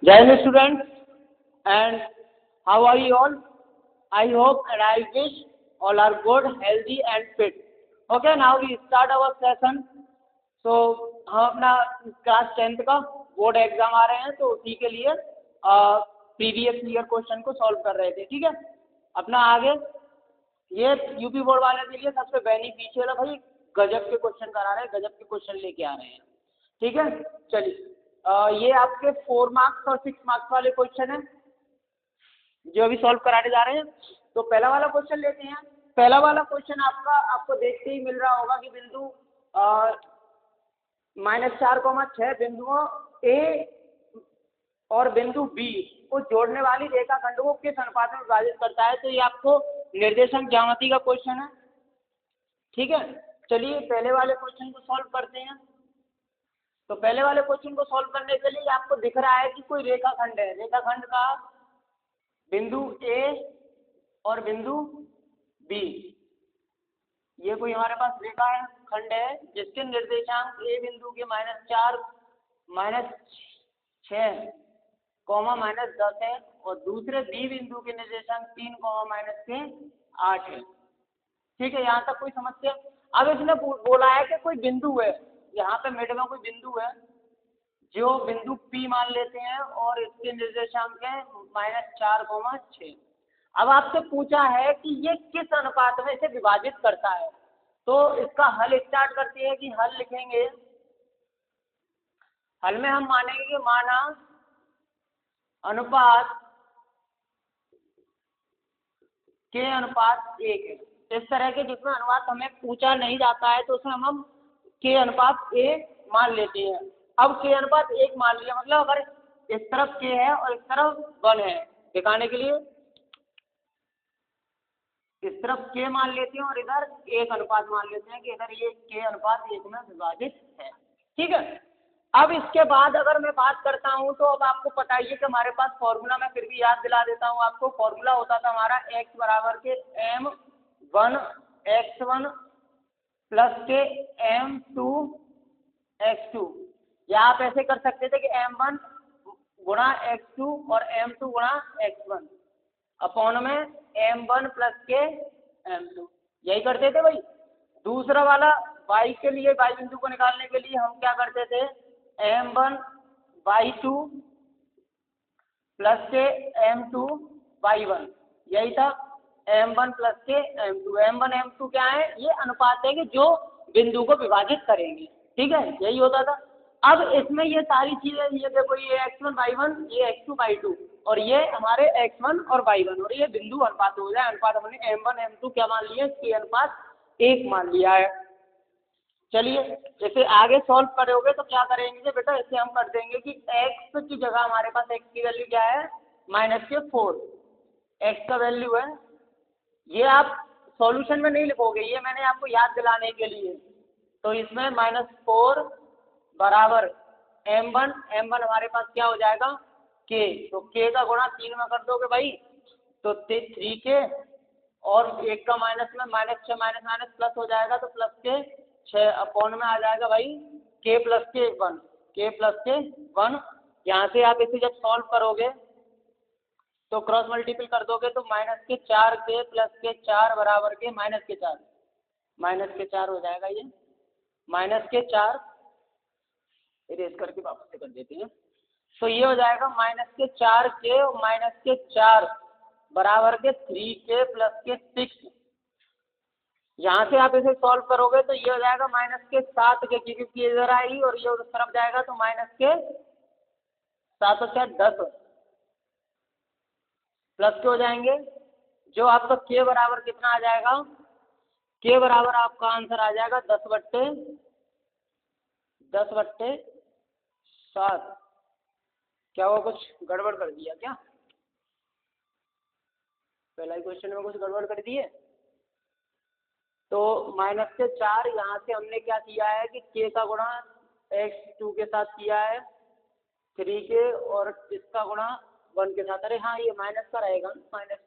Jai Hind students, and how are you all? I hope and I wish all are good, healthy and fit. Okay, now we start our session. So हम अपना class 10th का board exam आ रहे हैं, तो उसी के लिए previous year question को सॉल्व कर रहे थे। ठीक है, अपना आगे ये यूपी बोर्ड वाले के लिए सबसे बेनिफिशियल है भाई, गजब के क्वेश्चन करा रहे हैं, गजब के क्वेश्चन लेके आ रहे हैं। ठीक है, चलिए ये आपके 4 मार्क्स और 6 मार्क्स वाले क्वेश्चन है जो अभी सॉल्व कराने जा रहे हैं। तो पहला वाला क्वेश्चन लेते हैं। पहला वाला क्वेश्चन आपको देखते ही मिल रहा होगा कि बिंदु -4,6 बिंदुओं ए और बिंदु बी को जोड़ने वाली रेखाखंड को किस अनुपात में विभाजित करता है। तो ये आपको निर्देशांक ज्यामिति का क्वेश्चन है। ठीक है, चलिए पहले वाले क्वेश्चन को सॉल्व करते हैं। तो पहले वाले क्वेश्चन को सॉल्व करने के लिए आपको दिख रहा है कि कोई रेखाखंड है, रेखाखंड का बिंदु ए और बिंदु बी, ये कोई हमारे पास रेखाखंड है जिसके निर्देशांक ए बिंदु के -4 -6 -10 है और दूसरे बी बिंदु के निर्देशांक 3 -6 8 है। ठीक है, यहाँ तक कोई समस्या। अब इसने बोला है कि कोई बिंदु है, यहाँ पे मिड में कोई बिंदु है जो बिंदु P मान लेते हैं और इसके निर्देशांक है -4 6। अब आपसे पूछा है कि ये किस अनुपात में इसे विभाजित करता है। तो इसका हल स्टार्ट करते हैं कि हल लिखेंगे। हल में हम मानेंगे कि माना अनुपात के अनुपात 1 है। इस तरह के जिसमें अनुपात हमें पूछा नहीं जाता है तो उसमें हम के अनुपात 1 मान लेते हैं। अब के अनुपात 1 मान लिया, मतलब अगर इस तरफ के है और इस तरफ 1 है, दिखाने के लिए इस तरफ के मान लेते हैं और इधर 1 अनुपात मान लेते हैं कि इधर ये के अनुपात 1 में विभाजित है। ठीक है, अब इसके बाद अगर मैं बात करता हूं तो अब आपको पता ही है कि हमारे पास फॉर्मूला, मैं फिर भी याद दिला देता हूं आपको। फॉर्मूला होता था हमारा x बराबर के m1 x1 प्लस के m2 x2, या आप ऐसे कर सकते थे कि m1 गुणा x2 और m2 गुणा x1 अपॉन में m1 प्लस के m2, यही करते थे भाई। दूसरा वाला y के लिए, y बिंदु को निकालने के लिए हम क्या करते थे, m1 y2 प्लस के m2 y1, यही था m1 प्लस के m2। m1 m2 क्या है, ये अनुपात है कि जो बिंदु को विभाजित करेंगे। ठीक है, यही होता था। अब इसमें ये सारी चीजें, ये देखो ये x1 y1, ये x2 y2 और ये हमारे x1 और y1 और ये बिंदु अनुपात हो जाए। अनुपात हमने m1 m2 क्या मान लिया, के अनुपात 1 मान लिया है। चलिए इसे आगे सॉल्व करोगे तो क्या करेंगे बेटा, इसे हम कर देंगे कि x की जगह हमारे पास x की वैल्यू क्या है, -4 x का वैल्यू है। ये आप सॉल्यूशन में नहीं लिखोगे, ये मैंने आपको याद दिलाने के लिए। तो इसमें -4 बराबर m1 हमारे पास क्या हो जाएगा, k, तो k का गुणा 3 में कर दोगे भाई तो 3k और 1 का माइनस में -6 माइनस प्लस हो जाएगा तो प्लस के 6 अपॉन में आ जाएगा भाई k प्लस के 1। यहाँ से आप इसे जब सॉल्व करोगे तो क्रॉस मल्टीपल कर दोगे तो -4k प्लस के 4 बराबर के -4 हो जाएगा। ये -4 इरेज करके वापस से कर देते हैं। तो ये हो जाएगा -4k और -4 बराबर के 3k प्लस के 6। यहाँ से आप इसे सॉल्व करोगे तो ये हो जाएगा -7 के, क्योंकि इधर आएगी और ये उस तरफ जाएगा तो -7 और 4 10 प्लस के हो जाएंगे। जो आपका k बराबर कितना आ जाएगा, k बराबर आपका आंसर आ जाएगा 10/7। क्या वो कुछ गड़बड़ कर दिया क्या, पहला ही क्वेश्चन में कुछ गड़बड़ कर दिए। तो -4 यहाँ से हमने क्या किया है कि k का गुणा x2 के साथ किया है, 3k और इसका गुणा 1 के साथ। अरे हाँ, ये माइनस का रहेगा माइनस,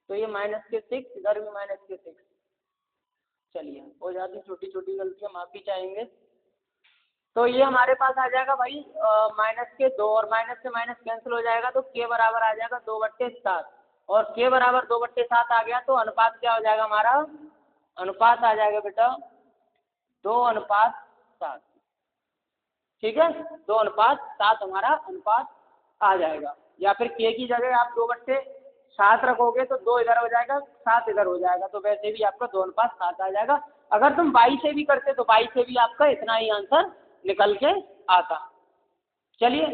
तो ये -6, इधर भी -6। चलिए हो जाती छोटी छोटी गलतियाँ, माफी चाहेंगे। तो ये हमारे पास आ जाएगा भाई माइनस के 2 और माइनस से माइनस कैंसिल हो जाएगा तो के बराबर आ जाएगा 2/7 और के बराबर 2/7 आ गया तो अनुपात क्या हो जाएगा हमारा, अनुपात आ जाएगा बेटा 2:7। ठीक है, 2:7 हमारा अनुपात आ जाएगा। या फिर के की जगह आप 2/7 रखोगे तो 2 इधर हो जाएगा 7 इधर हो जाएगा तो वैसे भी आपका 2:7 आ जाएगा। अगर तुम 22 से भी करते तो 22 से भी आपका इतना ही आंसर निकल के आता। चलिए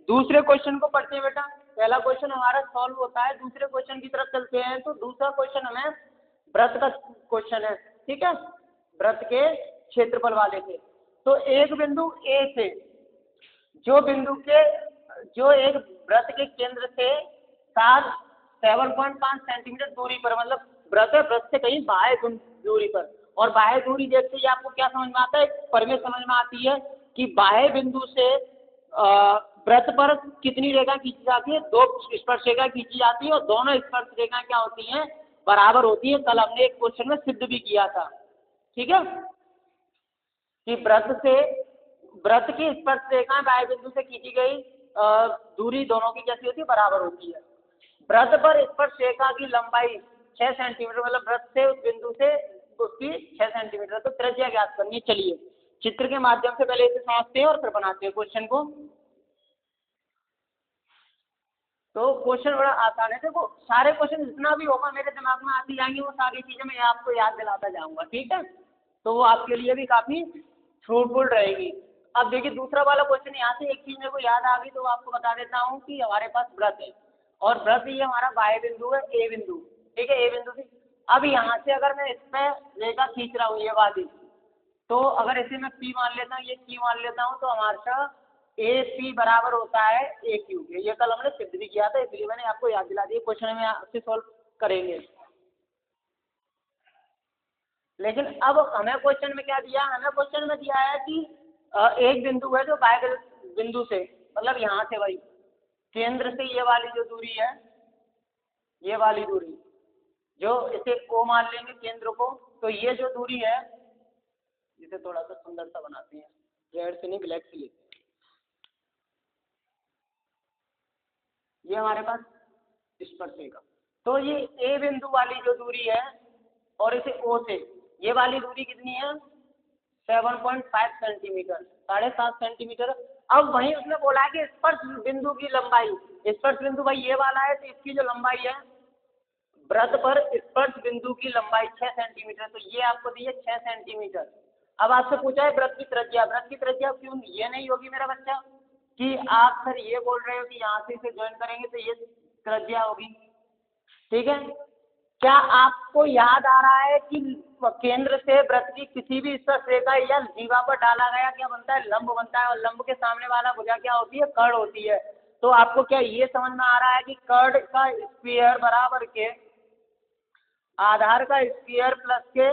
दूसरे क्वेश्चन को पढ़ते हैं बेटा। पहला क्वेश्चन हमारा सॉल्व होता है, दूसरे क्वेश्चन की तरफ चलते हैं। तो दूसरा क्वेश्चन हमें वृत्त का क्वेश्चन है, ठीक है, वृत्त के क्षेत्रफल वाले थे। तो एक बिंदु ए से जो एक वृत्त के केंद्र से 7.5 सेंटीमीटर दूरी पर, मतलब वृत्त से कहीं बाह्य दूरी पर, और बाह्य दूरी देखते ही आपको क्या समझ में आता है, परिमेय समझ में आती है कि बाह्य बिंदु से वृत्त पर कितनी रेखा खींची जाती है, 2 स्पर्शरेखा खींची जाती है और दोनों स्पर्शरेखा क्या होती हैं, बराबर होती है। कल हमने एक क्वेश्चन में सिद्ध भी किया था, ठीक है, कि वृत्त की स्पर्शरेखाएं बाह्य बिंदु से खींची गई दूरी दोनों की कैसी होती है, बराबर होती है। वृत्त पर स्पर्शरेखा की लंबाई 6 सेंटीमीटर, मतलब वृत्त से उस बिंदु से उसकी 6 सेंटीमीटर, तो त्रिज्या ज्ञात करनी है। चलिए चित्र के माध्यम से पहले इसे समझते हैं और फिर बनाते हैं क्वेश्चन को। तो क्वेश्चन बड़ा आसान है, देखो सारे क्वेश्चन जितना भी होगा मेरे दिमाग में आती जाएंगे, वो सारी चीजें मैं आपको याद दिलाता जाऊंगा, ठीक है, तो वो आपके लिए भी काफी फ्रूटफुल रहेगी। अब देखिए दूसरा वाला क्वेश्चन, यहाँ से एक चीज मेरे को याद आ गई तो आपको बता देता हूँ कि हमारे पास वृत्त है और वृत्त ये हमारा बाह्य बिंदु है, ए बिंदु, ठीक है, ए बिंदु से। अब यहाँ से अगर मैं इसमें रेखा खींच रहा हूँ ये वाली, तो अगर इसे मैं पी मान लेता हूँ, ये क्यू मान लेता हूँ, तो हमारा ए पी बराबर होता है ए क्यू के। ये कल हमने सिद्ध भी किया था, इसलिए मैंने आपको याद दिला दिया। क्वेश्चन में आपसे सॉल्व करेंगे। लेकिन अब हमें क्वेश्चन में क्या दिया, हमें क्वेश्चन में दिया है कि एक बिंदु है जो बाह्य बिंदु से, मतलब यहाँ से भाई केंद्र से ये वाली जो दूरी है, ये वाली दूरी, जो इसे ओ मान लेंगे केंद्र को, तो ये जो दूरी है, इसे थोड़ा सा सुंदर सा बनाते हैं, रेड से नहीं ब्लैक से लेते हैं। ये हमारे पास स्पर्शरेखा, तो ये ए बिंदु वाली जो दूरी है और इसे ओ से ये वाली दूरी कितनी है, 7.5 सेंटीमीटर, 7.5 सेंटीमीटर। अब वहीं उसने बोला है कि स्पर्श बिंदु की लंबाई, स्पर्श बिंदु भाई ये वाला है, तो इसकी जो लंबाई है वृत्त पर स्पर्श बिंदु की लंबाई 6 सेंटीमीटर, तो ये आपको दी है 6 सेंटीमीटर। अब आपसे पूछा है वृत्त की त्रिज्या, वृत्त की त्रिज्या क्यों ये नहीं होगी मेरा बच्चा, कि आप सर ये बोल रहे हो कि यहाँ से इसे ज्वाइन करेंगे तो ये त्रिज्या होगी, ठीक है। क्या आपको याद आ रहा है कि केंद्र से वृत्त की किसी भी स्पर्शरेखा या जीवा पर डाला गया क्या बनता है, लंब बनता है, और लंब के सामने वाला भुजा क्या होती है, कर्ण होती है। तो आपको क्या ये समझ में आ रहा है कि कर्ण का स्क्वायर बराबर के आधार का स्क्वायर प्लस के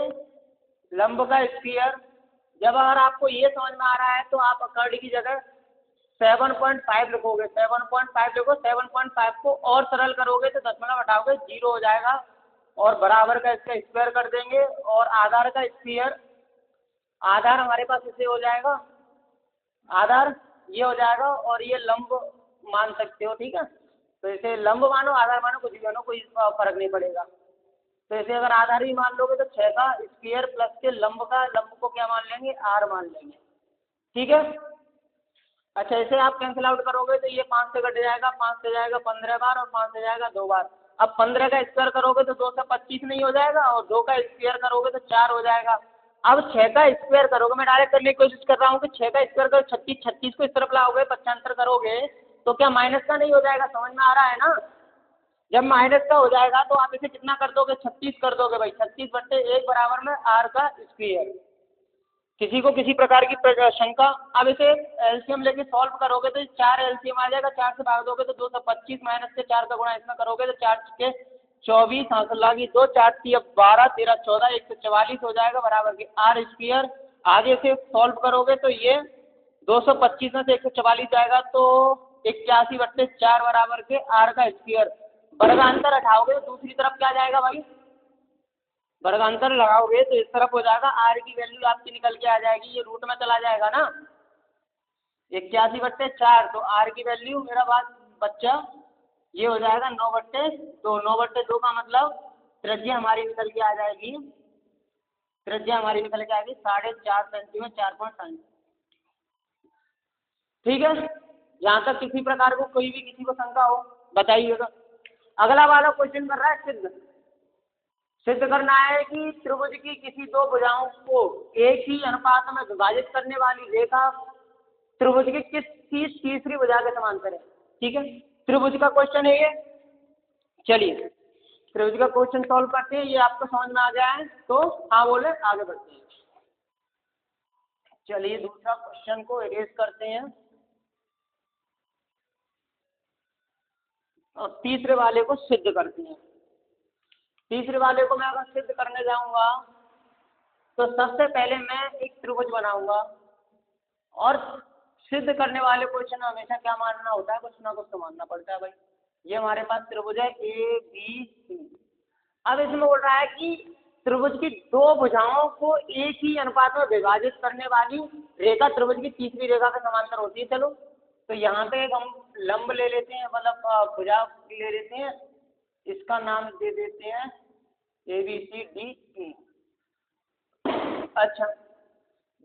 लंब का स्क्वायर। जब अगर आपको ये समझ में आ रहा है तो आप कर्ण की जगह 7.5 लिखोगे, 7.5 लिखो, 7.5 को और सरल करोगे तो दशमलव हटाओगे 0 हो जाएगा, और बराबर का इसका स्क्वायर कर देंगे, और आधार का स्क्वायर, आधार हमारे पास इसे हो जाएगा, आधार ये हो जाएगा, और ये लंब मान सकते हो, ठीक है। तो इसे लंब मानो आधार मानो कुछ भी मानो, कोई फर्क नहीं पड़ेगा। तो इसे अगर आधार ही मान लोगे तो 6 का स्क्वायर प्लस के लंब का, लंब को क्या मान लेंगे, आर मान लेंगे, ठीक है। अच्छा इसे आप कैंसिल आउट करोगे तो ये 5 से कट जाएगा, 5 से जाएगा 15 बार और 5 से जाएगा 2 बार। अब 15 का स्क्वायर करोगे तो 2 से 25 नहीं हो जाएगा, और 2 का स्क्वायर करोगे तो 4 हो जाएगा। अब 6 का स्क्वायर करोगे, मैं डायरेक्ट करने की कोशिश कर रहा हूँ कि 6 का स्क्वायर करो 36, 36 को इस तरफ लाओगे 75 करोगे तो क्या माइनस का नहीं हो जाएगा, समझ में आ रहा है ना। जब माइनस का हो जाएगा तो आप इसे कितना कर दोगे, 36 कर दोगे भाई, 36/1 बराबर में आर का स्क्वायर। किसी को किसी प्रकार की शंका। अब इसे एलसीएम लेके सॉल्व करोगे तो 4 एलसीएम आ जाएगा, 4 से भाग दोगे तो 2 से 25, माइनस से 4 का गुणा इसमें करोगे तो 4 के 24, हासिल लागी 2, 4 अब 12, 13, 14, 144 हो जाएगा बराबर के आर स्क्वायर। आगे से सॉल्व करोगे तो ये 225 में से 144 जाएगा तो 81/4 बराबर के आर का स्क्वायर। वर्गांतर हटाओगे तो दूसरी तरफ क्या जाएगा भाई, वर्गांतर लगाओगे तो इस तरफ हो जाएगा, आर की वैल्यू आपकी निकल के आ जाएगी, ये रूट में चला जाएगा ना, 81/4, तो आर की वैल्यू मेरा बात बच्चा ये हो जाएगा 9/2। 9/2 का मतलब त्रिज्या हमारी निकल के आ जाएगी, 4.5 सेंटीमीटर, 4.5। ठीक है, यहाँ तक किसी प्रकार को कोई भी किसी को शंका हो बताइएगा। अगला वाला क्वेश्चन कर रहा है सिद्ध करना है कि त्रिभुज की किसी दो भुजाओं को एक ही अनुपात में विभाजित करने वाली रेखा त्रिभुज की किस तीसरी भुजा के समांतर है। ठीक है, त्रिभुज का क्वेश्चन है ये। चलिए त्रिभुज का क्वेश्चन सॉल्व करते हैं। ये आपको समझ में आ गया है तो हाँ बोले, आगे बढ़ते हैं। चलिए दूसरा क्वेश्चन को इरेज करते हैं और तीसरे वाले को सिद्ध करते हैं। तीसरे वाले को मैं अगर सिद्ध करने जाऊंगा तो सबसे पहले मैं एक त्रिभुज बनाऊंगा और सिद्ध करने वाले क्वेश्चन हमेशा क्या मानना होता है, कुछ ना कुछ तो मानना पड़ता है भाई। ये हमारे पास त्रिभुज है ABC। अब इसमें बोल रहा है कि त्रिभुज की दो भुजाओं को एक ही अनुपात में विभाजित करने वाली रेखा त्रिभुज की तीसरी रेखा के समांतर होती है। चलो तो यहाँ पे एक हम लंब ले लेते हैं, मतलब भुजा ले लेते हैं, इसका नाम दे देते हैं ABCDE। अच्छा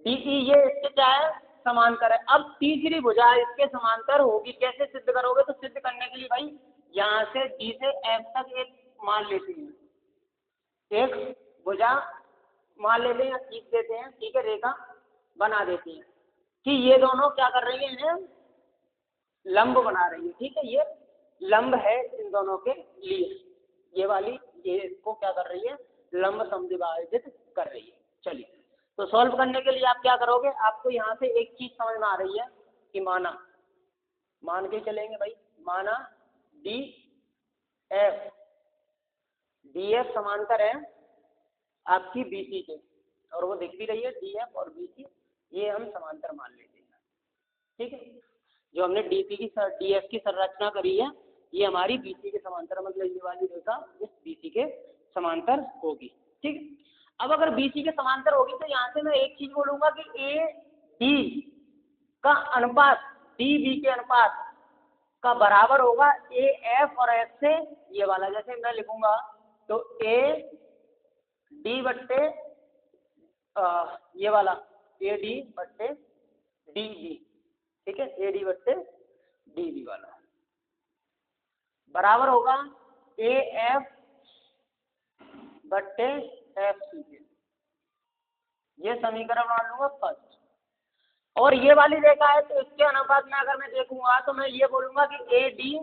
DE ये इसके क्या है, समांतर है। अब तीसरी भुजा इसके समांतर होगी, कैसे सिद्ध करोगे? तो सिद्ध करने के लिए भाई यहाँ से D से F तक एक मान लेते हैं, एक भुजा मान लेते हैं या खींच देते हैं। ठीक है, रेखा बना देते हैं कि ये दोनों क्या कर रही है, इन्हें लंब बना रही है। ठीक है, ये लंब है इन दोनों के लिए, ये वाली ये इसको क्या कर रही है, लंब समद्विभाजित कर रही है। चलिए तो सॉल्व करने के लिए आप क्या करोगे, आपको यहाँ से एक चीज समझ में आ रही है कि मान के चलेंगे भाई, माना DF समांतर है आपकी BC के, और वो दिख भी रही है DF और BC, ये हम समांतर मान लेते हैं। ठीक है, जो हमने DF की संरचना करी है ये हमारी BC के समांतर, मतलब ये वाली रेखा इस BC के समांतर होगी। ठीक है, अब अगर BC के समांतर होगी तो यहाँ से मैं एक चीज बोलूंगा कि AD का अनुपात DB के अनुपात का बराबर होगा AF और F से ये वाला। जैसे मैं लिखूंगा तो AD बट्टे ये वाला AD बट्टे DB। ठीक है, AD बट्टे DB वाला बराबर होगा AF बट्टे FC के। ये समीकरण मान लूंगा फर्स्ट। और ये वाली रेखा है तो इसके अनुपात में अगर मैं देखूंगा तो मैं ये बोलूंगा कि AD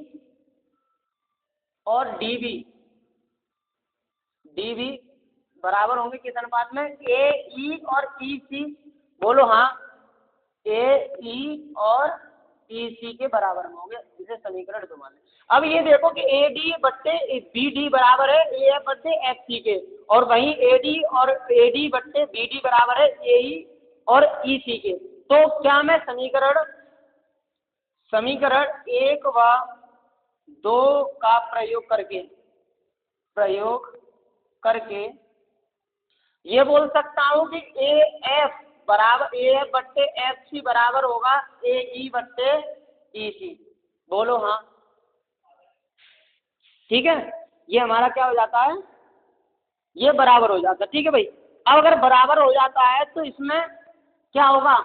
और DB बराबर होंगे किस अनुपात में, AE और EC। बोलो हाँ, AE और EC के बराबर में होंगे। इसे समीकरण 2 मान। अब ये देखो कि AD बट्टे BD बराबर है AF बट्टे FC के, और वहीं AD और AD बट्टे BD बराबर है AE और EC के। तो क्या मैं समीकरण 1 व 2 का प्रयोग करके ये बोल सकता हूँ कि AF बट्टे FC बराबर होगा AE बट्टे EC। बोलो हाँ। ठीक है, ये हमारा क्या हो जाता है, ये बराबर हो जाता है। ठीक है भाई, अब अगर बराबर हो जाता है तो इसमें क्या होगा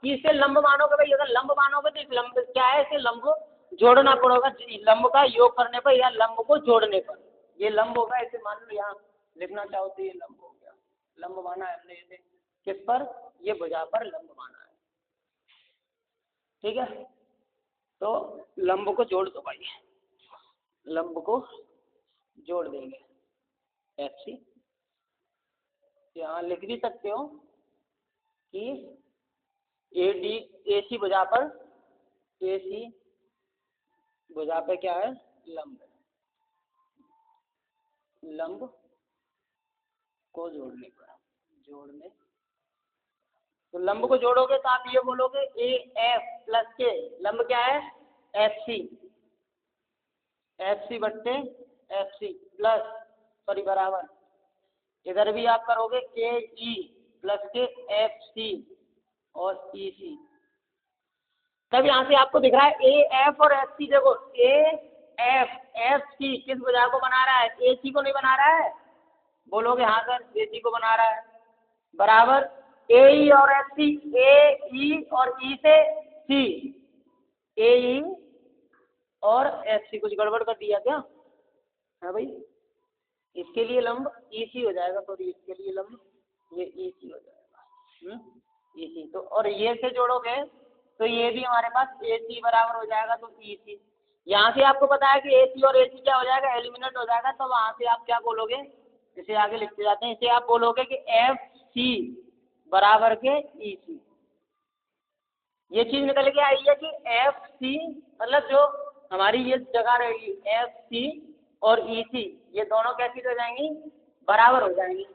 कि इसे लंब मानोगे भाई। अगर लंब मानोगे तो इस लंब क्या है, इसे लंब जोड़ना पड़ेगा, लंब का योग करने पर या लंब को जोड़ने पर ये लंब होगा। इसे मान लो यहाँ लिखना चाहो तो ये लंब हो गया, लंब माना है हमने इसे किस पर, ये भुजा पर लंब माना है। ठीक है, तो लंब को जोड़ दो भाई, लंब को जोड़ देंगे FC। यहाँ लिख भी सकते हो कि AC भुजा पर क्या है, लंब को जोड़ने तो लंब को जोड़ोगे तो आप ये बोलोगे AF प्लस के लंब क्या है FC बट्टे FC प्लस बराबर, इधर भी आप करोगे AE प्लस के FC और EC। तब यहाँ से आपको दिख रहा है ए एफ और एफ सी। देखो ए एफ सी किस भुजा को बना रहा है? ए सी को नहीं बना रहा है? बोलोगे हाँ सर ए सी को बना रहा है। बराबर ए ई और एफ सी, ए ई और ई से सी, ए ई और एफ सी। कुछ गड़बड़ कर दिया क्या? हाँ भाई, इसके लिए लंब ई सी हो जाएगा, सॉरी इसके लिए लंब ये ई सी हो जाएगा, ई सी। तो और ये से जोड़ोगे तो ये भी हमारे पास ए सी बराबर हो जाएगा, तो ई सी। यहाँ से आपको पता है कि ए सी और ए सी क्या हो जाएगा? एलिमिनेट हो जाएगा। तो वहाँ से आप क्या बोलोगे? इसे आगे लिखते जाते हैं। इसे आप बोलोगे कि एफ सी बराबर के ई सी। ये चीज निकल के आई है कि एफ सी मतलब जो हमारी ये जगह रहेगी एफ सी और ई सी, ये दोनों कैसी हो जाएंगी? बराबर हो जाएंगी।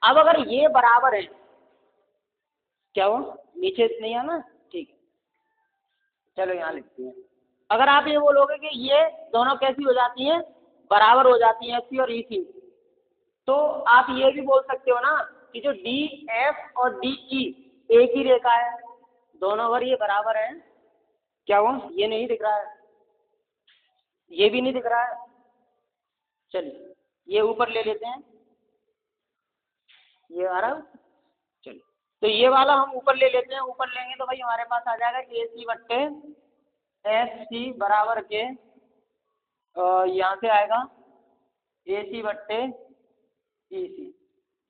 अब अगर ये बराबर है, क्या वो नीचे नहीं आना? ठीक है, चलो यहाँ लिखते हैं। अगर आप ये बोलोगे कि ये दोनों कैसी हो जाती हैं? बराबर हो जाती हैं, एफ सी और ई सी, तो आप ये भी बोल सकते हो ना कि जो डी एफ और डी ई एक ही रेखा है, दोनों अगर ये बराबर हैं, क्या वो ये नहीं दिख रहा है? ये भी नहीं दिख रहा है। चलिए ये ऊपर ले लेते हैं, ये आ रहा। चलिए तो ये वाला हम ऊपर ले लेते हैं। ऊपर लेंगे तो भाई हमारे पास आ जाएगा ए सी बट्टे एफ सी बराबर के यहाँ से आएगा ए सी बट्टे ई सी।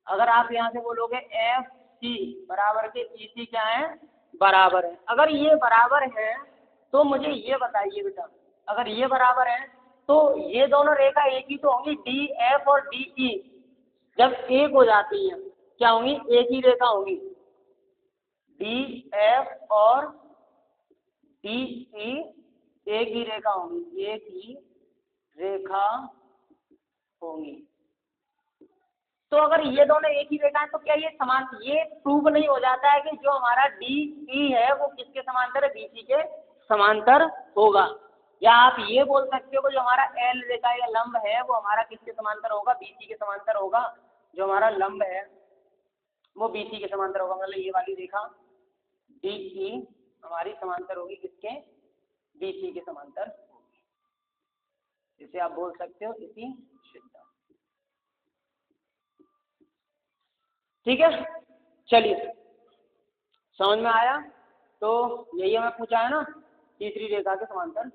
अगर आप यहाँ से बोलोगे एफ सी बराबर के ई सी क्या है? बराबर है। अगर ये बराबर है तो मुझे ये बताइए बेटा, अगर ये बराबर है तो ये दोनों रेखा एक ही तो होंगी, डी एफ और डी ई जब एक हो जाती है क्या होंगी? एक ही रेखा होंगी। डी एफ और डी ई एक ही रेखा होंगी, एक ही रेखा होंगी। तो अगर ये दोनों एक ही रेखा है तो क्या ये समान, ये प्रूव नहीं हो जाता है कि जो हमारा डी ई है वो किसके समांतर है? बी सी के समांतर होगा। या आप ये बोल सकते हो कि जो हमारा एल रेखा या लंब है वो हमारा किसके समांतर होगा? बी सी के समांतर होगा। जो हमारा लंब है वो बी सी के समांतर होगा, मतलब ये वाली रेखा डी ई हमारी समांतर होगी किसके? बी सी के समांतर होगी। इसे आप बोल सकते हो इसी सिद्धांत। ठीक है, चलिए समझ में आया? तो यही हमें पूछा है ना, तीसरी रेखा के समांतर।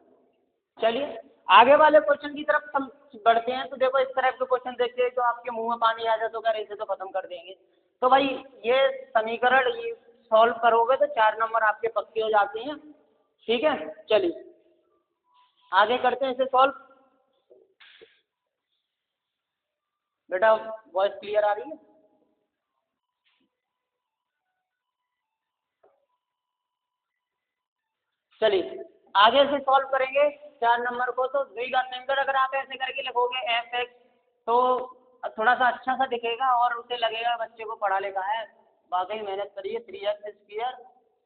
चलिए आगे वाले क्वेश्चन की तरफ हम बढ़ते हैं। तो देखो इस तरह के क्वेश्चन देखते हैं तो आपके मुंह में पानी आ जाए तो क्या इसे तो खत्म कर देंगे। तो भाई ये समीकरण ये सॉल्व करोगे तो 4 नंबर आपके पक्के हो जाते हैं। ठीक है, चलिए आगे करते हैं इसे सॉल्व। बेटा वॉइस क्लियर आ रही है? चलिए आगे से सॉल्व करेंगे 4 नंबर को। तो द्विघात नियंत्रण अगर आप ऐसे करके लिखोगे एफ एक्स तो थोड़ा सा अच्छा सा दिखेगा और उसे लगेगा बच्चे को पढ़ा लिखा है, वाकई मेहनत करिए। 3x स्क्वायर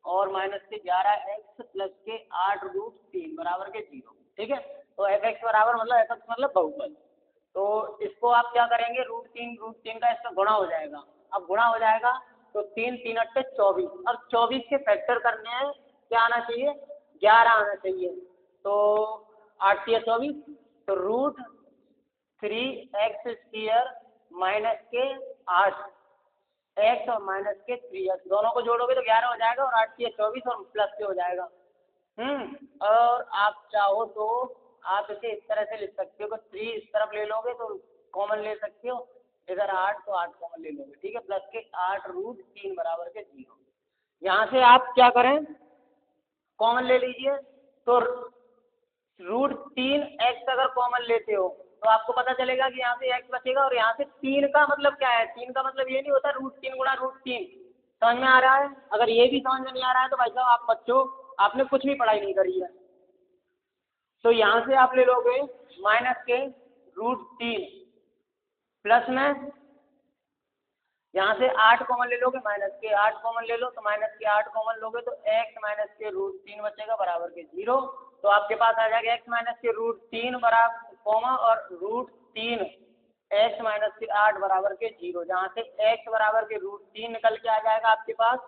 और माइनस के 11x प्लस के 8√3 बराबर के 0। ठीक है, तो एफ एक्स बराबर मतलब एफ एक्स मतलब बहुपद। तो इसको आप क्या करेंगे? √3 का इसका गुणा हो जाएगा। अब गुणा हो जाएगा तो 3 3 8 24। अब 24 के फैक्टर करने हैं, क्या आना चाहिए? 11 आना चाहिए। तो 8 या 24, तो √3x स्क्वायर माइनस के 8 x और माइनस के 3x दोनों को जोड़ोगे तो 11 हो जाएगा और 8 या 24 और प्लस के हो जाएगा। और आप चाहो तो आप इसे इस तरह से लिख सकते हो कि 3 इस तरफ ले लोगे तो कॉमन ले सकते हो, इधर 8 तो 8 कॉमन ले लोगे। ठीक है, प्लस के 8√3 बराबर के 0। यहाँ से आप क्या करें? कॉमन ले लीजिए। तो √3x अगर कॉमन लेते हो तो आपको पता चलेगा कि यहाँ से x बचेगा और यहाँ से 3 का मतलब क्या है? 3 का मतलब ये नहीं होता √3 गुणा √3। समझ में आ रहा है? अगर ये भी समझ में नहीं आ रहा है तो भाई साहब आप बच्चों आपने कुछ भी पढ़ाई नहीं करी है। तो यहाँ से आप ले लोगे माइनस के √3 प्लस में यहाँ से 8 कॉमन ले लोगे, माइनस के 8 कॉमन ले लो तो माइनस के 8 कॉमन लोगे तो x माइनस के √3 बचेगा बराबर के 0। तो आपके पास आ जाएगा x माइनस के √3 बराबर कॉमा और √3 x माइनस के 8 बराबर के 0, जहाँ से x बराबर के √3 निकल के आ जाएगा आपके पास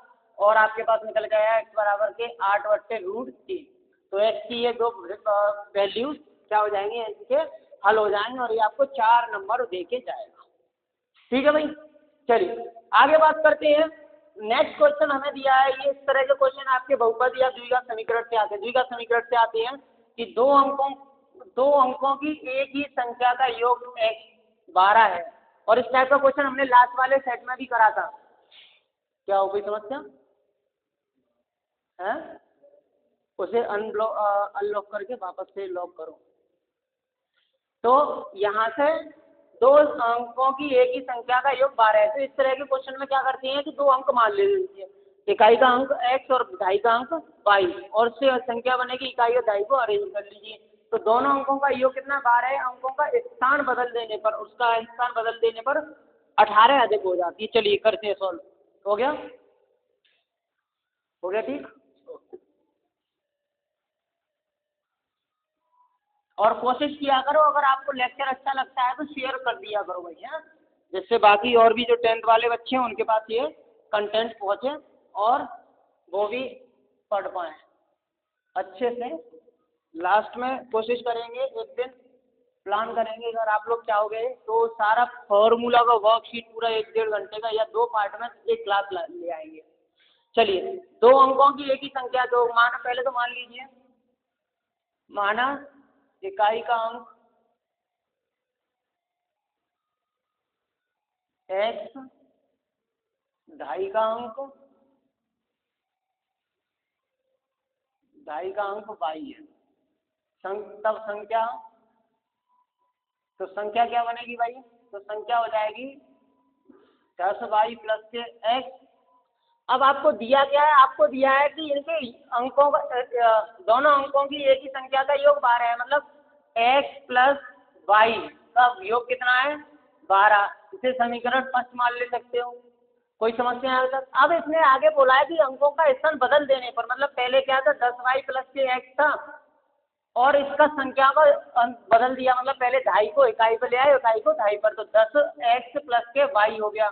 और आपके पास निकल गया x बराबर के 8/√3। तो x की ये दो वैल्यूज क्या हो जाएंगी, इनके हल हो जाएंगे और ये आपको 4 नंबर दे के जाएगा। ठीक है भाई, चलिए आगे बात करते हैं। नेक्स्ट क्वेश्चन हमें दिया है, ये इस तरह के क्वेश्चन आपके बहुपद या द्विघात समीकरण से आते हैं। द्विघात समीकरण से आते हैं कि दो अंकों की एक ही संख्या का योग x 12 है, और इस टाइप का क्वेश्चन हमने लास्ट वाले सेट में भी करा था। क्या हो गई समस्या है? उसे अनलॉक करके वापस से लॉक करो। तो यहाँ से दो अंकों की एक ही संख्या का योग 12 है। तो इस तरह के क्वेश्चन में क्या करते हैं कि दो अंक मान ले लीजिए, इकाई का अंक x और ढाई का अंक y, और उससे संख्या बनेगी इकाई और ढाई को अरेंज कर लीजिए। तो दोनों अंकों का योग कितना 12 है, अंकों का स्थान बदल देने पर, उसका स्थान बदल देने पर 18 अधिक हो जाती है। चलिए करते हैं सॉल्व। हो गया ठीक। और कोशिश किया करो, अगर आपको लेक्चर अच्छा लगता है तो शेयर कर दिया करो भैया, जिससे बाकी और भी जो 10th वाले बच्चे हैं उनके पास ये कंटेंट पहुंचे और वो भी पढ़ पाएँ अच्छे से। लास्ट में कोशिश करेंगे, एक दिन प्लान करेंगे, अगर आप लोग चाहोगे तो सारा फॉर्मूला का वर्कशीट पूरा 1-1.5 घंटे का या 2 पार्ट में एक क्लास ले आएंगे। चलिए, दो अंकों की एक ही संख्या, तो माना पहले तो मान लीजिए, माना इकाई का अंक x, ढाई का अंक y है। तब संख्या, तो संख्या क्या बनेगी भाई? तो संख्या हो जाएगी 10y प्लस के x। अब आपको दिया क्या है? आपको दिया है कि इनके अंकों का दोनों अंकों की एक ही संख्या का योग 12 है, मतलब x प्लस y का योग कितना है? 12। इसे समीकरण 5 मान ले सकते हो। कोई समस्या है तक? अब इसने आगे बोला है कि अंकों का स्थान बदल देने पर, मतलब पहले क्या था 10y प्लस के x था, और इसका संख्या का बदल दिया, मतलब पहले ढाई को इकाई पर ले आए, इकाई को ढाई पर, तो 10x प्लस के y हो गया।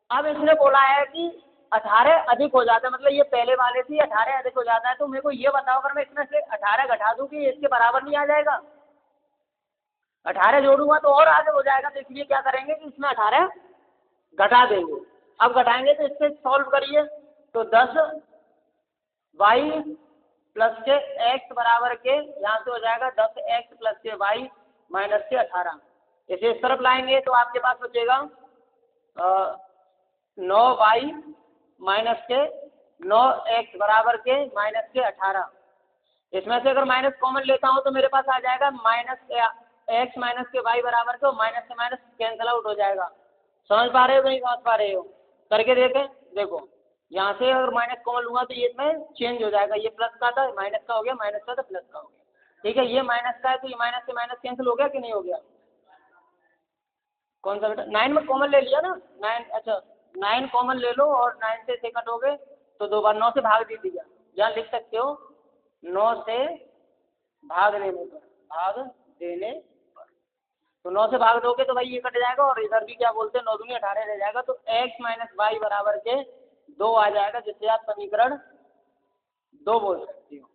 अब इसने बोला है कि 18 अधिक हो जाता है, मतलब ये पहले वाले से 18 अधिक हो जाता है। तो मेरे को ये बताओ, अगर मैं इसमें से 18 घटा दूं कि इसके बराबर नहीं आ जाएगा? 18 जोड़ूंगा तो और आगे हो जाएगा, तो इसलिए क्या करेंगे कि इसमें 18 घटा देंगे। अब घटाएंगे तो इससे सॉल्व करिए, तो 10y प्लस के x बराबर के, यहाँ से हो जाएगा 10x प्लस के y माइनस के 18। इसे इस तरफ लाएंगे तो आपके पास बचेगा 9y माइनस के 9x बराबर के माइनस के 18। इसमें से अगर माइनस कॉमन लेता हूँ तो मेरे पास आ जाएगा x माइनस के y बराबर के, माइनस से माइनस कैंसिल आउट हो जाएगा। समझ पा रहे हो नहीं समझ पा रहे हो? करके देखें। देखो, यहाँ से अगर माइनस कॉमन लूँगा तो ये इसमें चेंज हो जाएगा, ये प्लस का था माइनस का हो गया, माइनस का था प्लस का हो गया। ठीक है, ये माइनस का है तो ये माइनस से माइनस कैंसिल हो गया कि नहीं हो गया? कौन सा बेटा? 9 में कॉमन ले लिया ना? 9, अच्छा 9 कॉमन ले लो, और 9 से कटोगे तो 2 बार 9 से भाग दे दिया। यहाँ लिख सकते हो 9 से भाग देने पर, तो 9 से भाग दोगे तो भाई ये कट जाएगा, और इधर भी क्या बोलते हैं 9 दूनी 18 रह जाएगा, तो x माइनस वाई बराबर के 2 आ जाएगा, जिससे आप समीकरण 2 बोल सकते हो।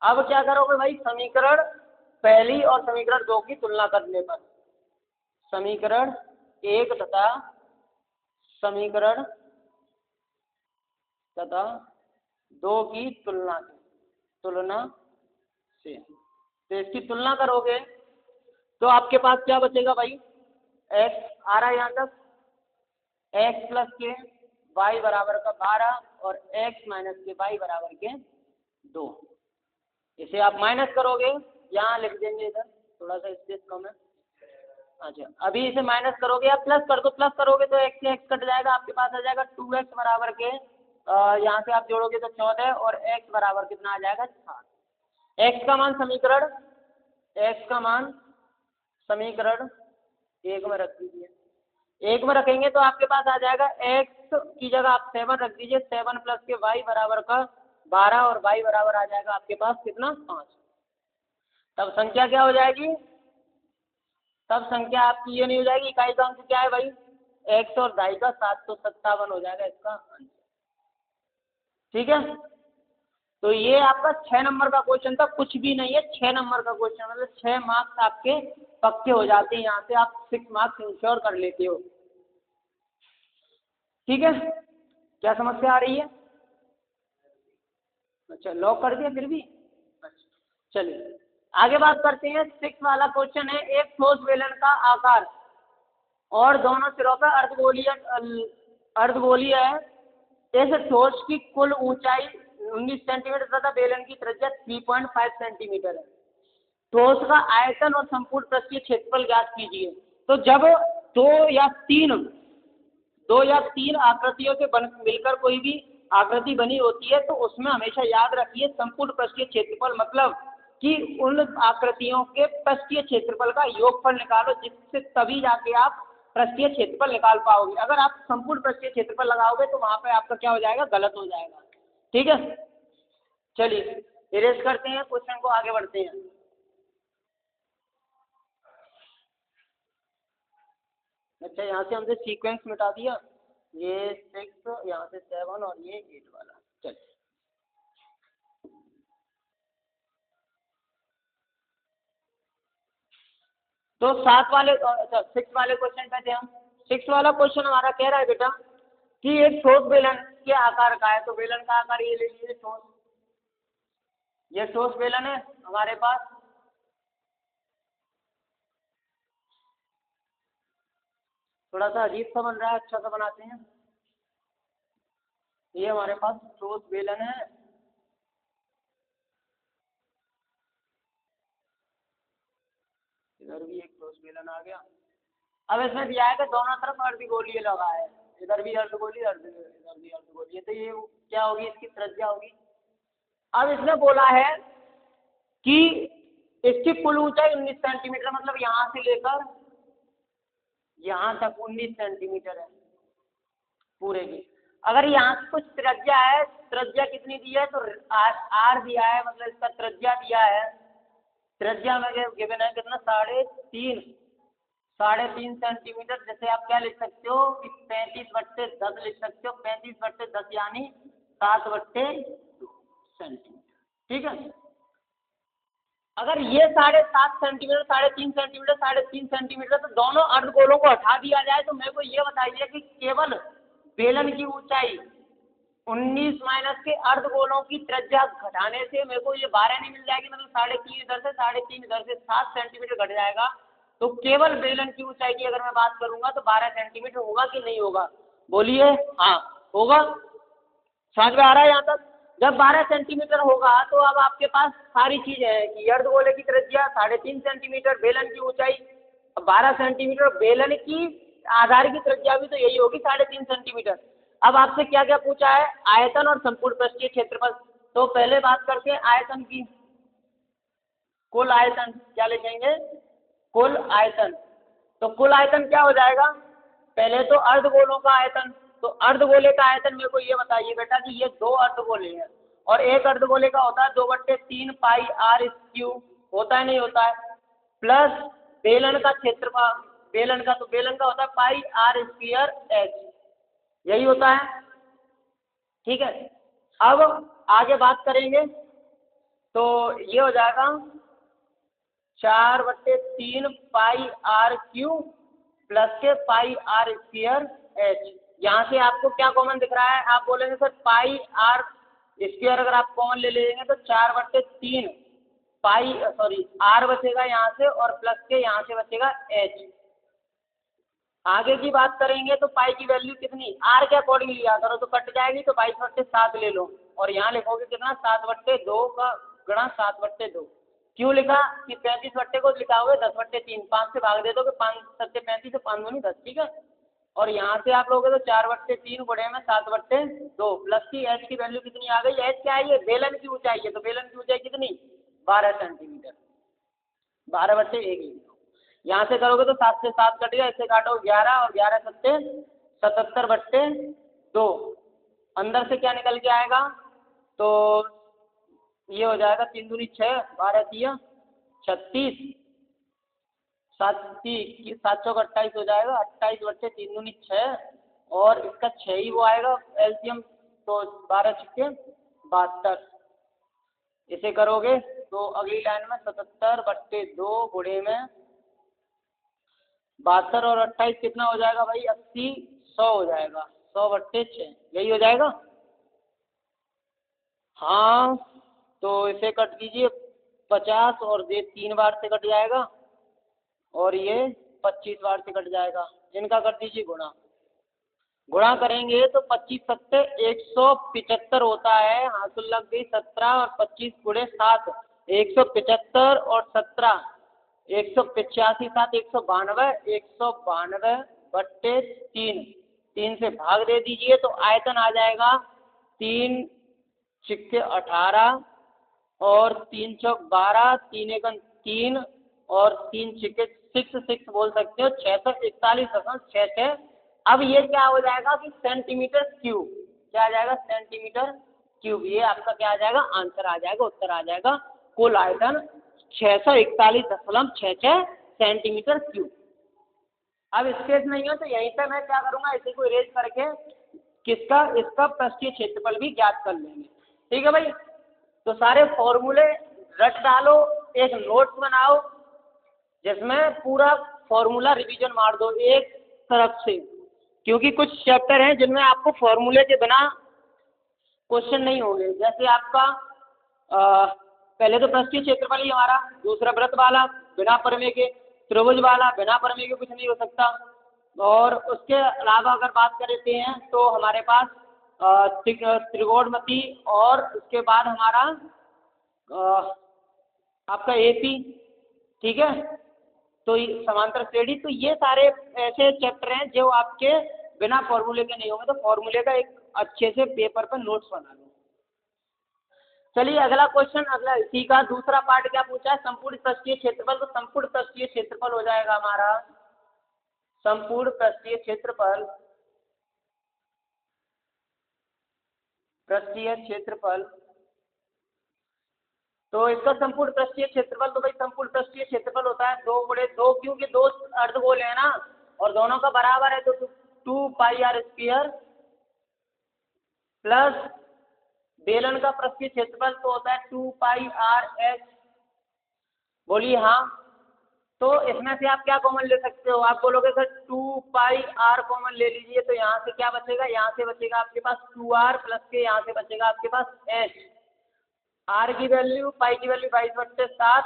अब क्या करोगे भाई? समीकरण पहली और समीकरण 2 की तुलना करने पर, समीकरण 1 तथा समीकरण 2 की तुलना से, तो इसकी तुलना करोगे तो आपके पास क्या बचेगा भाई? x आ रहा है यहाँ तक, x प्लस के y बराबर का 12 और x माइनस के y बराबर के 2। इसे आप माइनस करोगे, यहाँ लिख देंगे, इधर थोड़ा सा स्पेस कम है। अच्छा, अभी इसे माइनस करोगे या प्लस कर दो, प्लस करोगे तो x से x कट जाएगा, आपके पास आ जाएगा 2x बराबर के, यहाँ से आप जोड़ोगे तो 14, और x बराबर कितना आ जाएगा? 7। x का मान समीकरण 1 में रख दीजिए। 1 में रखेंगे तो आपके पास आ जाएगा, x की जगह आप 7 रख दीजिए, 7 प्लस के y बराबर का 12, और y बराबर आ जाएगा आपके पास कितना? 5। तब संख्या क्या हो जाएगी? तब संख्या आपकी ये नहीं हो जाएगी, इकाई का अंक क्या है भाई? x और ढाई का 757 हो जाएगा इसका आंसर। ठीक है, तो ये आपका 6 नंबर का क्वेश्चन था, कुछ भी नहीं है, 6 नंबर का क्वेश्चन, मतलब 6 मार्क्स आपके पक्के हो जाते हैं, यहाँ से आप 6 मार्क्स इंश्योर कर लेते हो। ठीक है, क्या समस्या आ रही है? अच्छा, लॉक कर दिया फिर भी? अच्छा, चलिए आगे बात करते हैं। 6 वाला क्वेश्चन है, एक ठोस बेलन का आकार और दोनों सिरों पर अर्धगोलीय है, इस ठोस की कुल ऊंचाई 19 सेंटीमीटर तथा बेलन की त्रिज्या 3.5 सेंटीमीटर है। ठोस का आयतन और संपूर्ण पृष्ठीय क्षेत्रफल ज्ञात कीजिए। तो जब दो या तीन आकृतियों से मिलकर कोई भी आकृति बनी होती है, तो उसमें हमेशा याद रखिए संपूर्ण पृष्ठीय क्षेत्रफल, मतलब कि उन आकृतियों के पृष्ठीय क्षेत्रफल का योगफल निकालो, जिससे तभी जाके आप पृष्ठीय क्षेत्रफल निकाल पाओगे। अगर आप संपूर्ण पृष्ठीय क्षेत्रफल लगाओगे तो वहां पे आपका क्या हो जाएगा, गलत हो जाएगा। ठीक है, चलिए इरेज करते हैं क्वेश्चन को, आगे बढ़ते हैं। अच्छा, यहाँ से हमने सीक्वेंस मिटा दिया, ये 6, यहाँ से 7 और ये 8 वाला। चलिए तो 7 वाले, अच्छा 6 वाले क्वेश्चन पे थे हम। 6 वाला क्वेश्चन हमारा कह रहा है बेटा कि एक ठोस बेलन के आकार का है, तो बेलन का आकार ये ले लीजिए ठोस, ये ठोस बेलन है हमारे पास। थोड़ा सा अजीब सा बन रहा है, अच्छा सा बनाते हैं। ये हमारे पास ठोस बेलन है, इधर भी एक ठोस बेलन आ गया। अब इसमें दिया है कि दोनों तरफ अर्धगोलीय लगा है, इधर भी अर्धगोलीय, इधर भी अर्धगोलीय, तो ये क्या होगी, इसकी त्रिज्या होगी। अब इसने बोला है कि इसकी कुल ऊंचाई 19 सेंटीमीटर, मतलब यहाँ से लेकर यहाँ तक 19 सेंटीमीटर है पूरे की। अगर यहाँ से कुछ त्रिज्या है, त्रिज्या कितनी दी है, तो आर दिया है, मतलब इसका त्रिज्या दिया है, त्रिज्या में गिवन है कितना, 3.5 सेंटीमीटर। जैसे आप क्या लिख सकते हो कि 35/10 लिख सकते हो, 35/10 यानी 7/2 सेंटीमीटर। ठीक है, अगर ये 7.5 सेंटीमीटर, 3.5 सेंटीमीटर, 3.5 सेंटीमीटर, तो दोनों अर्धगोलों को हटा दिया जाए, तो मेरे को ये बताइए कि केवल बेलन की ऊंचाई 19 माइनस के अर्धगोलों की त्रिज्या घटाने से मेरे को ये 12 नहीं मिल जाएगी, मतलब 3.5 इधर से, 3.5 इधर से, 7 सेंटीमीटर घट जाएगा। तो केवल बेलन की ऊंचाई की अगर मैं बात करूंगा तो 12 सेंटीमीटर होगा कि नहीं होगा, बोलिए। हाँ होगा, समझ में आ रहा है यहाँ तक? जब 12 सेंटीमीटर होगा तो अब आपके पास सारी चीजें हैं कि अर्धगोले की त्रिज्या 3.5 सेंटीमीटर, बेलन की ऊंचाई 12 सेंटीमीटर, बेलन की आधार की त्रिज्या भी तो यही होगी 3.5 सेंटीमीटर। अब आपसे क्या क्या पूछा है, आयतन और संपूर्ण पृष्ठीय क्षेत्रफल। तो पहले बात करते हैं आयतन की। कुल आयतन क्या लिखेंगे, कुल आयतन। तो कुल आयतन क्या हो जाएगा, पहले तो अर्धगोलों का आयतन। तो अर्धगोले का आयतन मेरे को ये बताइए बेटा कि ये 2 अर्धगोले हैं, और एक अर्धगोले का होता है 2/3 पाई आर क्यूब, होता है नहीं होता है, प्लस बेलन का क्षेत्रफल, बेलन का, तो बेलन का होता है पाई आर स्क्वायर एच, यही होता है। ठीक है, अब आगे बात करेंगे तो ये हो जाएगा 4/3 पाई आर क्यूब प्लस के पाई आर स्क्वायर एच। यहाँ से आपको क्या कॉमन दिख रहा है, आप बोलेंगे सर पाई आर स्क्वायर अगर आप कॉमन ले लेंगे तो 4/3 पाई, सॉरी आर बचेगा यहाँ से, और प्लस के यहाँ से बचेगा एच। आगे की बात करेंगे तो पाई की वैल्यू कितनी, आर के अकॉर्डिंग लिया करो तो कट जाएगी, तो 22/7 ले लो, और यहाँ लिखोगे कितना 7/2 का गुणा 7/2। क्यों लिखा कि 35 को लिखाओगे 10/3, 5 से भाग दे दोगे, 5 7 35 से 5 दूनी 10। ठीक है, और यहाँ से आप लोगे तो 4/3 गुणे में 7/2 प्लस की एच की वैल्यू कितनी आ गई, एच क्या है, ये बेलन की ऊंचाई है, तो बेलन की ऊंचाई कितनी 12 सेंटीमीटर, 12/1। यहाँ से करोगे तो 7 से 7 कटेगा, इससे काटो 11, और 11 सत्ते 77/2, अंदर से क्या निकल के आएगा, तो ये हो जाएगा 3 दूनी 6, 12 तिया 36, 7 चौक 28 हो जाएगा, 28/3 दूनी 6, और इसका 6 ही वो आएगा एलसीएम, तो 12 छिक्के 72। इसे करोगे तो अगली लाइन में 77/2 गुणे में 72 और 28 कितना हो जाएगा भाई? 80, 100 हो जाएगा। 100/6 यही हो जाएगा। हाँ, तो इसे कट दीजिए 50 और ये 3 बार से कट जाएगा और ये 25 बार से कट जाएगा। इनका कर दीजिए गुणा। गुणा करेंगे तो 25 सत्ते 175 होता है। हासिल लग गई 17 और 25 गुणे 7 175 और 17 185 7 192 192/3 3 से भाग दे दीजिए तो आयतन आ जाएगा 3 छिक्के 18 और 3 चौक 12 3 एकम 3 और 3 छिक्के 6 बोल सकते हो 641.66। अब ये क्या हो जाएगा कि सेंटीमीटर क्यूब। क्या आ जाएगा? Centimetre cube. ये आपका क्या आ जाएगा? आंसर आ जाएगा, उत्तर आ जाएगा। कुल आयतन 641.66 सेंटीमीटर क्यूब। अब स्पेस नहीं हो तो यहीं पे मैं क्या करूंगा, इसी को इरेज करके इसका पृष्ठीय क्षेत्रफल भी ज्ञात कर लेंगे। ठीक है भाई, तो सारे फॉर्मूले रट डालो, एक नोट्स बनाओ जिसमें पूरा फॉर्मूला रिवीजन मार दो एक तरफ से, क्योंकि कुछ चैप्टर हैं जिनमें आपको फॉर्मूले के बिना क्वेश्चन नहीं होंगे। जैसे आपका पहले तो पृष्ठीय क्षेत्रफल ही हमारा, दूसरा वृत्त वाला बिना प्रमेय के, त्रिभुज वाला बिना प्रमेय के कुछ नहीं हो सकता। और उसके अलावा अगर बात करते हैं तो हमारे पास त्रिकोणमिति और उसके बाद हमारा आपका एपी। ठीक है, तो समांतर श्रेणी। तो ये सारे ऐसे चैप्टर हैं जो आपके बिना फॉर्मूले के नहीं होंगे, तो फॉर्मूले का एक अच्छे से पेपर पर नोट्स बना लो। चलिए अगला क्वेश्चन, अगला इसी का दूसरा पार्ट क्या पूछा है? संपूर्ण पृष्ठीय क्षेत्रफल। तो संपूर्ण पृष्ठीय क्षेत्रफल हो जाएगा हमारा, संपूर्ण पृष्ठीय क्षेत्रफल, पृष्ठीय क्षेत्रफल। तो इसका संपूर्ण पृष्ठीय क्षेत्रफल, तो भाई संपूर्ण पृष्ठीय क्षेत्रफल होता है 2 गुणे 2, क्योंकि 2 अर्धगोल है ना और दोनों का बराबर है, तो 2πr² प्लस बेलन का पृष्ठीय क्षेत्रफल तो होता है 2πrh। बोलिए हाँ। तो इसमें से आप क्या कॉमन ले सकते हो? आप बोलोगे सर 2πr कॉमन ले लीजिए, तो यहाँ से क्या बचेगा? यहाँ से बचेगा आपके पास 2r प्लस के यहाँ से बचेगा आपके पास h। r की वैल्यू, पाई की वैल्यू 22/7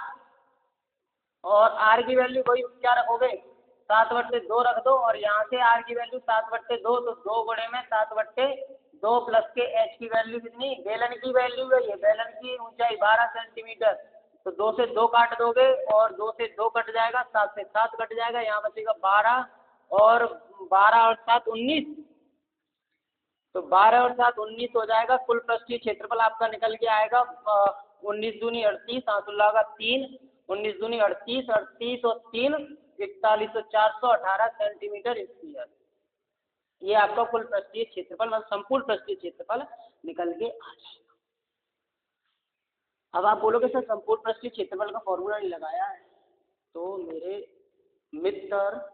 और r की वैल्यू वही क्या रखोगे? 7/2 रख दो और यहाँ से r की वैल्यू 7/2, तो 2 गुणे में 7/2 प्लस के h की वैल्यू कितनी? बेलन की वैल्यू है ये, बेलन की ऊंचाई 12 सेंटीमीटर। तो 2 से 2 काट दोगे और 2 से 2 कट जाएगा, 7 से 7 कट जाएगा, यहाँ बचेगा 12 और 12 और 7 19। तो 12 और 7 19 हो जाएगा। कुल पृष्ठीय क्षेत्रफल आपका निकल के आएगा 19 दूनी 38, 3 19 दूनी 38, 38 और 3 41 और 418 सेंटीमीटर स्क्वायर। ये आपका कुल पृष्ठीय क्षेत्रफल, मतलब संपूर्ण पृष्ठीय क्षेत्रफल निकल के आ जाएगा। अब आप बोलोगे सर संपूर्ण पृष्ठीय क्षेत्रफल का फॉर्मूला नहीं लगाया है, तो मेरे मित्र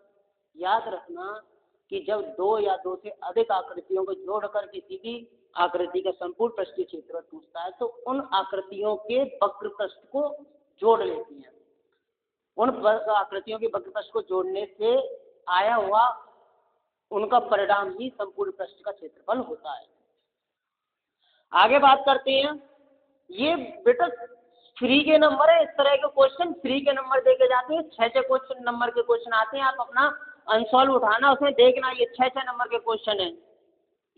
याद रखना कि जब 2 या 2 से अधिक आकृतियों को जोड़कर किसी भी आकृति का संपूर्ण पृष्ठीय क्षेत्रफल पूछता है तो उन आकृतियों के वक्र पृष्ठ को जोड़ लेती हैं। उन आकृतियों के वक्र पृष्ठ को जोड़ने से आया हुआ उनका परिणाम ही संपूर्ण पृष्ठ का क्षेत्रफल होता है। आगे बात करते हैं। ये बेटा फ्री के नंबर है, इस तरह के क्वेश्चन फ्री के नंबर देके जाते हैं। 6 क्वेश्चन नंबर के क्वेश्चन आते हैं, आप अपना अनसॉल्व उठाना, उसमें देखना ये 6 नंबर के क्वेश्चन हैं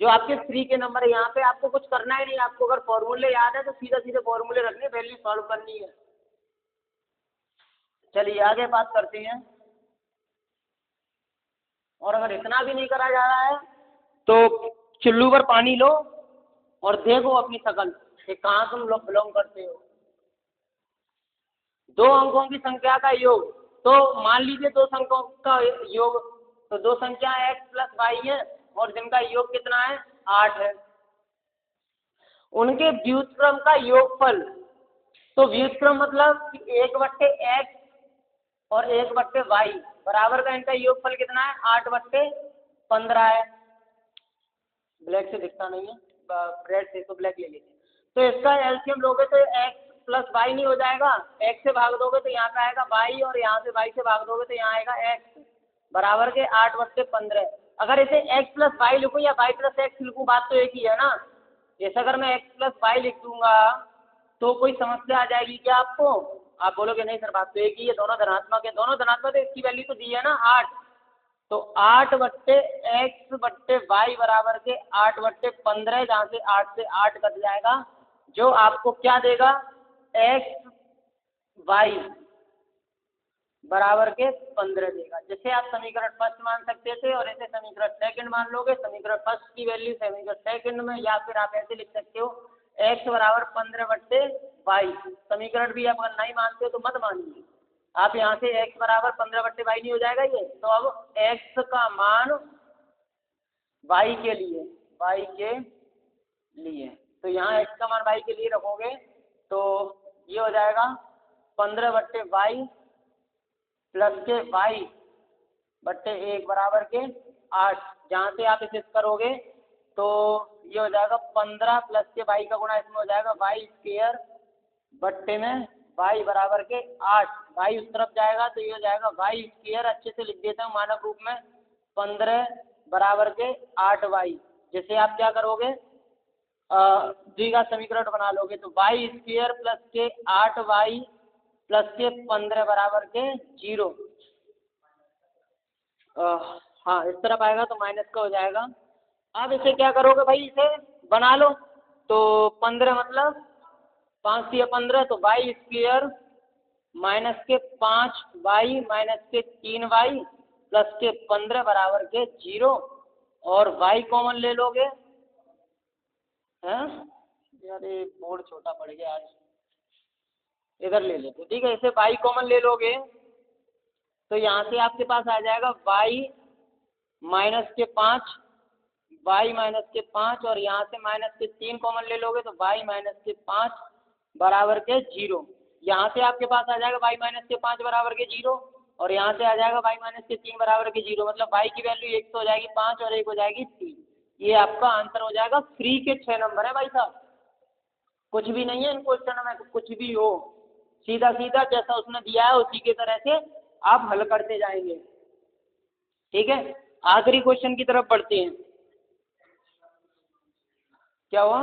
जो आपके फ्री के नंबर है। यहाँ पे आपको कुछ करना ही नहीं, आपको अगर फॉर्मूले याद है तो सीधा सीधे फॉर्मूले रखने, वैल्यू सॉल्व करनी है। चलिए आगे बात करते हैं। और अगर इतना भी नहीं करा जा रहा है तो चुल्लू पर पानी लो और देखो अपनी शकल कि कहाँ तुम लोग बिलोंग करते हो। 2 अंकों की संख्या का योग, तो मान लीजिए 2 संख्याओं का योग, तो 2 संख्या x प्लस वाई है और जिनका योग कितना है? 8 है। उनके व्युत्क्रम का योगफल, तो व्युत्क्रम मतलब 1/x और 1/y बराबर का इनका योगफल कितना है? 8/15 है। ब्लैक से दिखता नहीं है, रेड थे तो ब्लैक ले लेते हैं। तो इसका एलसीएम लोगे तो एक्स प्लस वाई नहीं हो जाएगा, एक्स से भाग दोगे तो यहाँ पे आएगा वाई, और यहाँ से वाई से भाग दोगे तो यहाँ आएगा एक्स बराबर के 8/15। अगर इसे एक्स प्लस वाई लिखूँ या वाई प्लस एक्स लिखूँ, बात तो एक ही है ना। जैसे अगर मैं एक्स प्लस वाई लिख दूंगा तो कोई समस्या आ जाएगी क्या आपको? आप बोलोगे नहीं सर बात तो एक ही है, दोनों धनात्मक है। दोनों धनात्मक है, इसकी वैल्यू तो दी है ना 8, तो 8/x/वाई बराबर के 8/15, जहाँ से 8 से 8 कट जाएगा, जो आपको क्या देगा, एक्स वाई बराबर के 15 देगा। जैसे आप समीकरण फर्स्ट मान सकते थे और ऐसे समीकरण सेकंड मान लोगे। समीकरण फर्स्ट की वैल्यू समीकरण सेकंड में, या फिर आप ऐसे लिख सकते हो एक्स बराबर 15/वाई। समीकरण भी आप अगर नहीं मानते हो तो मत मानिए, आप यहाँ से एक्स बराबर 15/वाई नहीं हो जाएगा ये। तो अब एक्स का मान वाई के लिए, तो यहाँ एक्स का मान वाई के लिए रखोगे तो ये हो जाएगा 15/वाई प्लस के वाई बट्टे 1 बराबर के 8। जहाँ से आप इसे करोगे तो ये हो जाएगा 15 प्लस के वाई का गुणा इसमें हो जाएगा वाई स्क्वायर बट्टे में वाई बराबर के 8। वाई उस तरफ जाएगा तो ये हो जाएगा वाई स्क्वायर, अच्छे से लिख देता हूँ मानक रूप में, 15 बराबर के 8 वाई। जैसे आप क्या करोगे, द्विघात समीकरण बना लोगे तो वाई स्क्वायर प्लस के 8 वाई प्लस के 15 बराबर के 0। हाँ इस तरफ आएगा तो माइनस का हो जाएगा। अब इसे क्या करोगे भाई, इसे बना लो तो 15 मतलब 5 या 15, तो वाई स्क्वायर माइनस के 5 वाई माइनस के 3 वाई प्लस के 15 बराबर के 0, और वाई कॉमन ले लोगे। हैं यार ये बोर्ड छोटा पड़ गया आज, इधर ले लेते, ठीक है। इसे वाई कॉमन ले लोगे तो यहाँ से आपके पास आ जाएगा वाई माइनस के 5 वाई माइनस के 5, और यहाँ से माइनस के 3 कॉमन ले लोगे तो वाई माइनस के 5 बराबर के 0। यहाँ से आपके पास आ जाएगा वाई माइनस के 5 बराबर के 0, और यहाँ से आ जाएगा वाई माइनस के 3 बराबर के 0। मतलब वाई की वैल्यू एक तो हो जाएगी 5 और एक हो जाएगी 3। ये आपका आंसर हो जाएगा। फ्री के 6 नंबर है भाई साहब, कुछ भी नहीं है इन क्वेश्चन में, कुछ भी हो, सीधा सीधा जैसा उसने दिया है उसी के तरह से आप हल करते जाएंगे, ठीक है। आखिरी क्वेश्चन की तरफ बढ़ते हैं। क्या हुआ?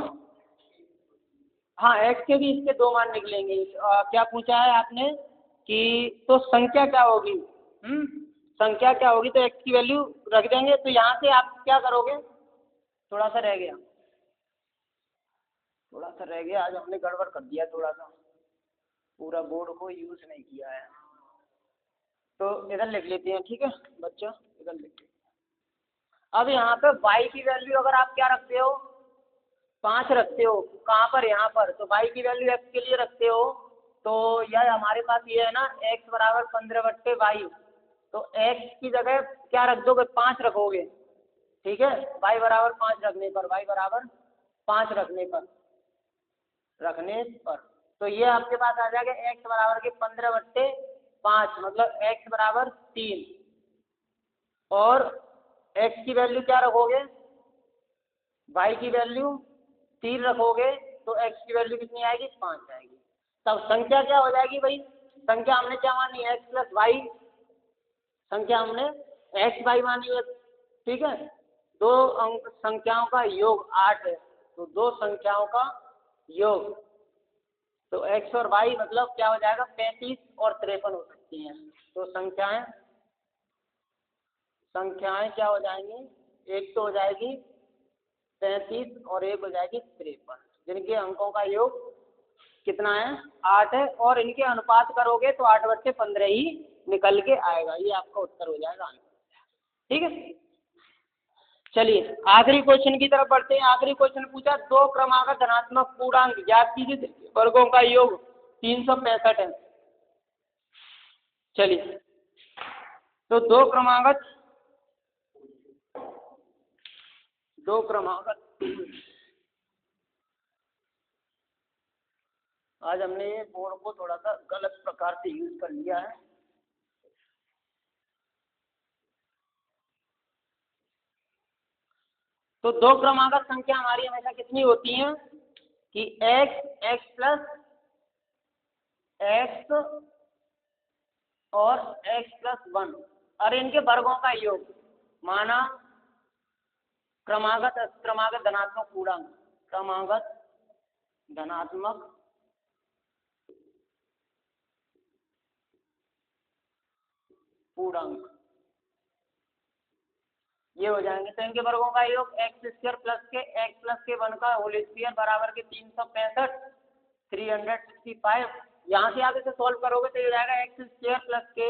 हाँ एक्स के भी इसके 2 मान निकलेंगे। क्या पूछा है आपने कि तो संख्या क्या होगी, संख्या क्या होगी, तो एक्स की वैल्यू रख देंगे। तो यहाँ से आप क्या करोगे, थोड़ा सा रह गया, आज हमने गड़बड़ कर दिया थोड़ा सा, पूरा बोर्ड को यूज नहीं किया है। तो इधर लिख लेते हैं, ठीक है बच्चा, इधर लिख लेते हैं। अब यहाँ पे y की वैल्यू अगर आप क्या रखते हो, 5 रखते हो, कहाँ पर, यहाँ पर, तो y की वैल्यू x के लिए रखते हो, तो यह हमारे पास ये है ना x बराबर 15/वाई, तो x की जगह क्या रख दोगे, 5 रखोगे, ठीक है। y बराबर 5 रखने पर, तो ये आपके पास आ जाएगा x बराबर के 15/5, मतलब x बराबर 3, और x की वैल्यू क्या रखोगे, y की वैल्यू 3 रखोगे, तो x की वैल्यू कितनी आएगी, 5 आएगी। तब संख्या क्या हो जाएगी भाई, संख्या हमने क्या मानी, x प्लस वाई, संख्या हमने x वाई मानी है, ठीक है। 2 अंक संख्याओं का योग 8 है, तो 2 संख्याओं का योग, तो x और y मतलब क्या हो जाएगा, 35 और 53 हो सकती हैं। तो संख्याएं क्या हो जाएंगी, एक तो हो जाएगी 35 और एक हो जाएगी 53, जिनके अंकों का योग कितना है, 8 है, और इनके अनुपात करोगे तो 8/15 ही निकल के आएगा। ये आपका उत्तर हो जाएगा आंसर, ठीक है। चलिए आखिरी क्वेश्चन की तरफ बढ़ते हैं। आखिरी क्वेश्चन पूछा, 2 क्रमागत धनात्मक पूर्णांक ज्ञात कीजिए, वर्गों का योग 365 है। चलिए तो 2 क्रमागत आज हमने ये बोर्ड को थोड़ा सा गलत प्रकार से यूज कर लिया है। तो दो क्रमागत संख्या हमारी हमेशा कितनी होती हैं कि x प्लस x और x+1 और इनके वर्गों का योग माना क्रमागत धनात्मक पूर्णांक, क्रमागत धनात्मक पूर्णांक ये हो जाएंगे। तो इनके वर्गों का योग x² प्लस के 1 का होल स्क्वायर बराबर के 365 365। यहाँ से आप इसे सॉल्व करोगे तो ये हो जाएगा x² प्लस के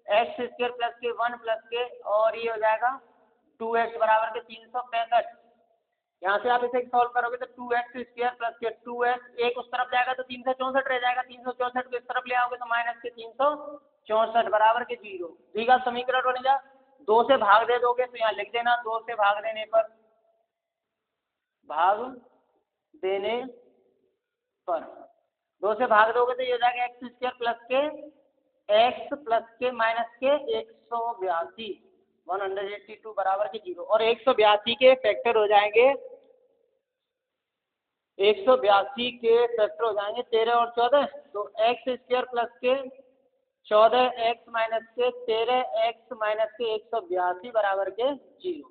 1 प्लस के और ये हो जाएगा 2x बराबर के 365। यहाँ से आप इसे सॉल्व करोगे तो 2x² प्लस के 2x एक उस तरफ जाएगा तो 364 रह जाएगा, 364 को इस तरफ ले आओगे तो माइनस के 364 बराबर के 0। ठीक है, समीकरण बन जा 2 से भाग दे दोगे तो यहाँ लिख देना 2 से भाग देने पर 2 से भाग दोगे तो ये हो जाएगा x² प्लस के x प्लस के माइनस के 182 182 बराबर के 0 और 182 के फैक्टर हो जाएंगे 13 और 14 तो x² प्लस के 14x माइनस के 13x माइनस के 182 बराबर के 0।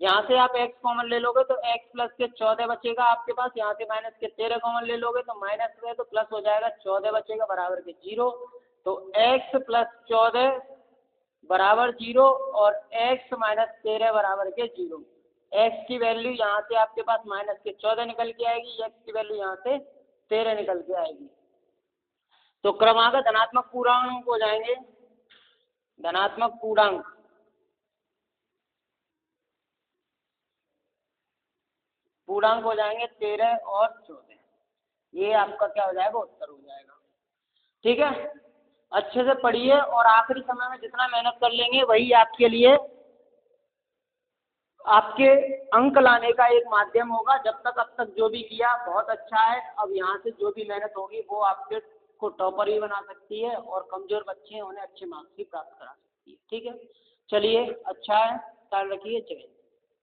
यहाँ से आप x कॉमन ले लोगे तो x प्लस के 14 बचेगा आपके पास, यहाँ से माइनस के 13 कॉमन ले लोगे तो माइनस में तो प्लस हो जाएगा 14 बचेगा बराबर के 0। तो x प्लस 14 बराबर 0 और x माइनस 13 बराबर के 0। x की वैल्यू यहाँ से आपके पास माइनस के 14 निकल के आएगी, x की वैल्यू यहाँ से 13 निकल के आएगी। तो क्रमागत धनात्मक पूर्णांक हो जाएंगे, धनात्मक पूर्णांक हो जाएंगे 13 और 14। ये आपका क्या हो जाएगा, उत्तर हो जाएगा। ठीक है, अच्छे से पढ़िए और आखिरी समय में जितना मेहनत कर लेंगे वही आपके लिए आपके अंक लाने का एक माध्यम होगा। जब तक अब तक जो भी किया बहुत अच्छा है, अब यहाँ से जो भी मेहनत होगी वो आपके को टॉपर भी बना सकती है और कमजोर बच्चे हैं उन्हें अच्छे मार्क्स भी प्राप्त करा सकती है। ठीक है, चलिए अच्छा है, ख्याल रखिए, जय हिंद।